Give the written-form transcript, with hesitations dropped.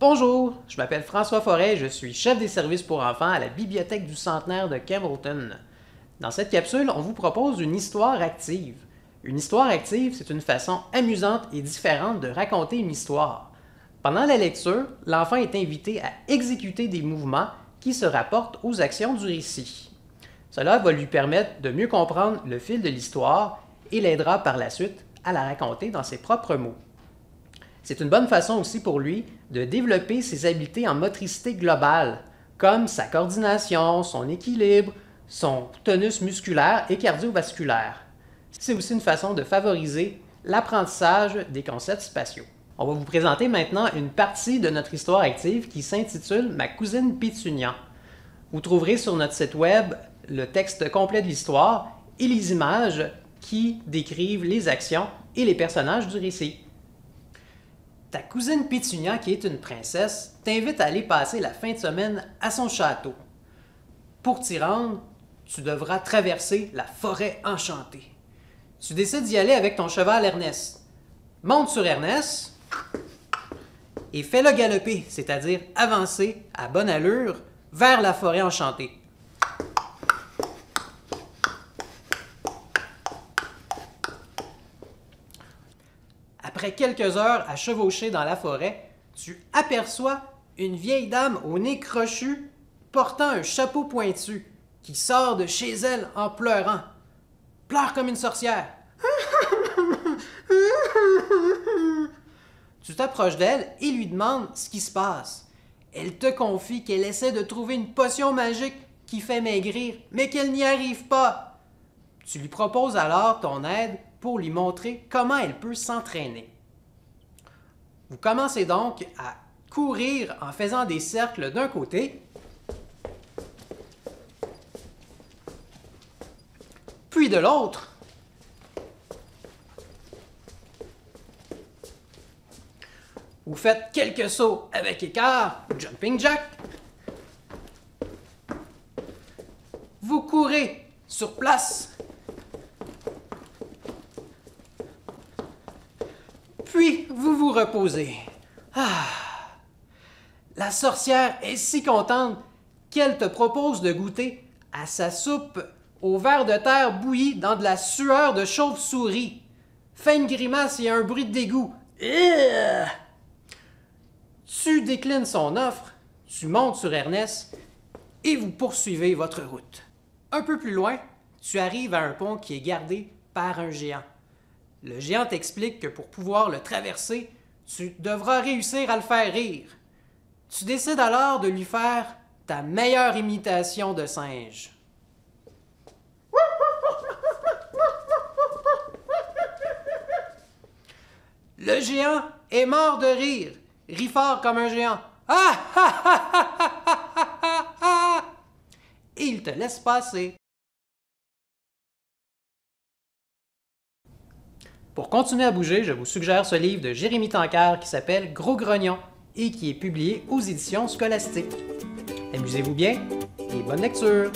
Bonjour, je m'appelle François Forêt et je suis chef des services pour enfants à la Bibliothèque du Centenaire de Campbellton. Dans cette capsule, on vous propose une histoire active. Une histoire active, c'est une façon amusante et différente de raconter une histoire. Pendant la lecture, l'enfant est invité à exécuter des mouvements qui se rapportent aux actions du récit. Cela va lui permettre de mieux comprendre le fil de l'histoire et l'aidera par la suite à la raconter dans ses propres mots. C'est une bonne façon aussi pour lui de développer ses habiletés en motricité globale, comme sa coordination, son équilibre, son tonus musculaire et cardiovasculaire. C'est aussi une façon de favoriser l'apprentissage des concepts spatiaux. On va vous présenter maintenant une partie de notre histoire active qui s'intitule « Ma cousine Pétunia ». Vous trouverez sur notre site web le texte complet de l'histoire et les images qui décrivent les actions et les personnages du récit. Ta cousine Pétunia, qui est une princesse, t'invite à aller passer la fin de semaine à son château. Pour t'y rendre, tu devras traverser la forêt enchantée. Tu décides d'y aller avec ton cheval Ernest. Monte sur Ernest et fais-le galoper, c'est-à-dire avancer à bonne allure vers la forêt enchantée. Après quelques heures à chevaucher dans la forêt, tu aperçois une vieille dame au nez crochu portant un chapeau pointu qui sort de chez elle en pleurant. Pleure comme une sorcière. Tu t'approches d'elle et lui demandes ce qui se passe. Elle te confie qu'elle essaie de trouver une potion magique qui fait maigrir, mais qu'elle n'y arrive pas. Tu lui proposes alors ton aide pour lui montrer comment elle peut s'entraîner. Vous commencez donc à courir en faisant des cercles d'un côté, puis de l'autre. Vous faites quelques sauts avec écart, jumping jack. Vous courez sur place. Puis, vous vous reposez. La sorcière est si contente qu'elle te propose de goûter à sa soupe au ver de terre bouilli dans de la sueur de chauve-souris. Fais une grimace et un bruit de dégoût. Tu déclines son offre, tu montes sur Ernest et vous poursuivez votre route. Un peu plus loin, tu arrives à un pont qui est gardé par un géant. Le géant t'explique que pour pouvoir le traverser, tu devras réussir à le faire rire. Tu décides alors de lui faire ta meilleure imitation de singe. Le géant est mort de rire, rit fort comme un géant. Et il te laisse passer. Pour continuer à bouger, je vous suggère ce livre de Jérémy Tancard qui s'appelle Gros Grognon et qui est publié aux éditions Scolastiques. Amusez-vous bien et bonne lecture!